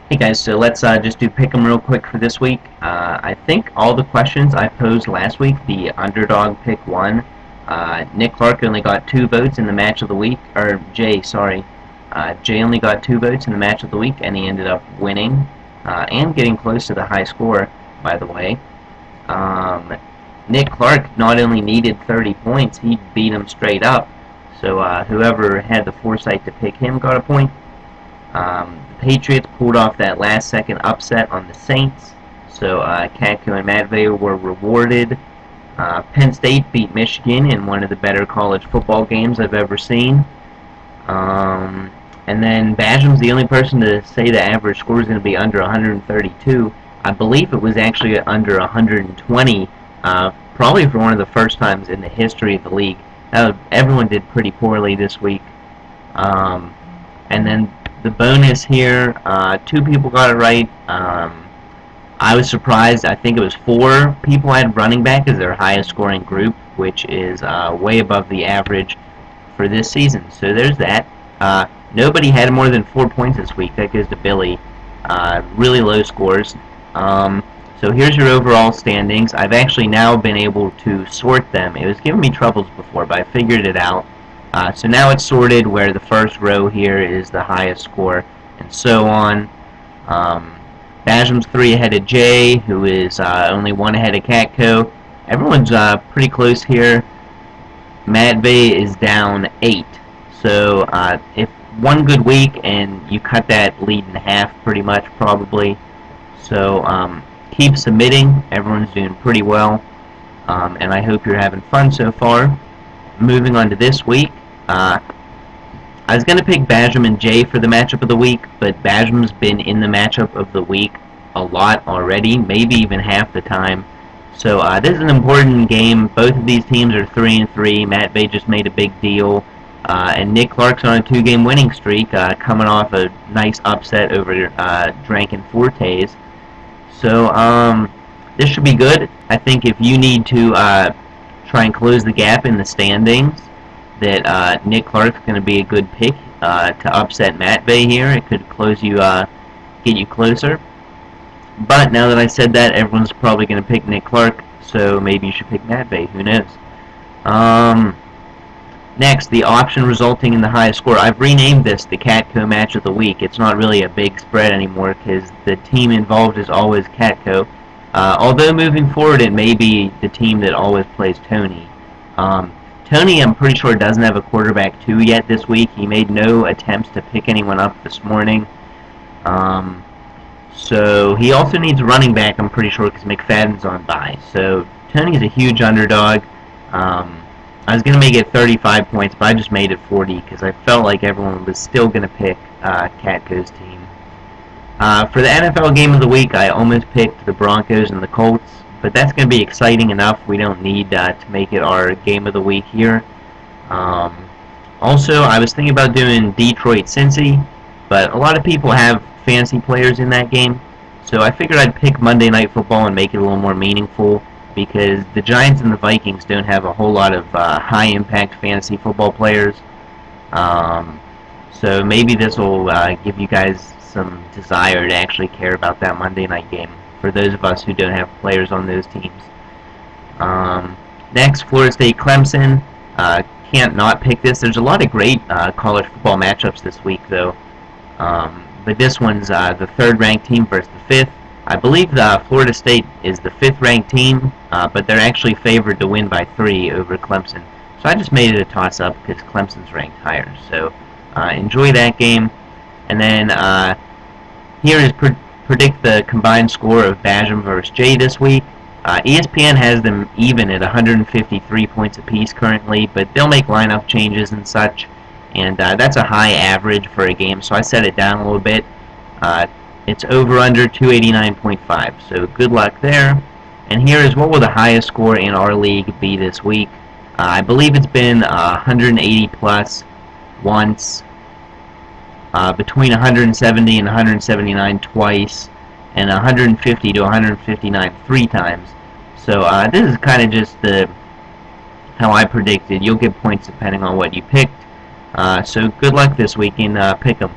Hey guys, so let's just do pick 'em real quick for this week. I think all the questions I posed last week, the underdog pick won. Nick Clark only got 2 votes in the match of the week, or Jay, sorry. Jay only got 2 votes in the match of the week, and he ended up winning and getting close to the high score, by the way. Um, Nick Clark not only needed 30 points, he beat him straight up. So whoever had the foresight to pick him got a point. The Patriots pulled off that last-second upset on the Saints, so Katko and Matvey were rewarded. Penn State beat Michigan in one of the better college football games I've ever seen. And then Bajam's the only person to say the average score is going to be under 132. I believe it was actually under 120, probably for one of the first times in the history of the league. Everyone did pretty poorly this week. Um, and then the bonus here, 2 people got it right. I was surprised. I think it was 4 people had running back as their highest scoring group, which is way above the average for this season. So there's that. Nobody had more than 4 points this week. That goes to Billy. Really low scores. So here's your overall standings. I've actually now been able to sort them. It was giving me troubles before, but I figured it out. So now it's sorted where the first row here is the highest score, and so on. Bajam's 3 ahead of Jay, who is only 1 ahead of Catco. Everyone's pretty close here. Matvey is down 8. So if one good week and you cut that lead in half pretty much probably. So keep submitting. Everyone's doing pretty well. And I hope you're having fun so far. Moving on to this week. I was going to pick Bajam and Jay for the matchup of the week, but Bajam's been in the matchup of the week a lot already, maybe even half the time. So this is an important game. Both of these teams are 3-3. Matt Bay just made a big deal. And Nick Clark's on a 2-game winning streak, coming off a nice upset over Drankin Fortes. So this should be good. I think if you need to try and close the gap in the standings, that Nick Clark's going to be a good pick to upset Matt Bay here. It could close you, get you closer. But now that I said that, everyone's probably going to pick Nick Clark, so maybe you should pick Matt Bay. Who knows? Next, the option resulting in the highest score. I've renamed this the Catco Match of the Week. It's not really a big spread anymore because the team involved is always Catco. Although moving forward, it may be the team that always plays Tony. Tony, I'm pretty sure, doesn't have a quarterback 2 yet this week. He made no attempts to pick anyone up this morning. So he also needs a running back, I'm pretty sure, because McFadden's on bye. So Tony's a huge underdog. I was going to make it 35 points, but I just made it 40 because I felt like everyone was still going to pick Catco's team. For the NFL Game of the Week, I almost picked the Broncos and the Colts, but that's going to be exciting enough. We don't need to make it our Game of the Week here. Also, I was thinking about doing Detroit-Cincy, but a lot of people have fantasy players in that game, so I figured I'd pick Monday Night Football and make it a little more meaningful because the Giants and the Vikings don't have a whole lot of high-impact fantasy football players. So maybe this will give you guys some desire to actually care about that Monday night game for those of us who don't have players on those teams. Next, Florida State Clemson. Can't not pick this. There's a lot of great college football matchups this week, though. But this one's the third-ranked team versus the fifth. I believe Florida State is the fifth-ranked team, but they're actually favored to win by 3 over Clemson. So I just made it a toss-up because Clemson's ranked higher. So enjoy that game. And then here is predict the combined score of Bajam versus Jay this week. ESPN has them even at 153 points apiece currently, but they'll make lineup changes and such, and that's a high average for a game, so I set it down a little bit. It's over under 289.5, so good luck there. And here is what will the highest score in our league be this week. I believe it's been 180 plus once, between 170 and 179 twice, and 150 to 159 3 times. So this is kind of just how I predicted. You'll get points depending on what you picked. So good luck this week in Pick'em.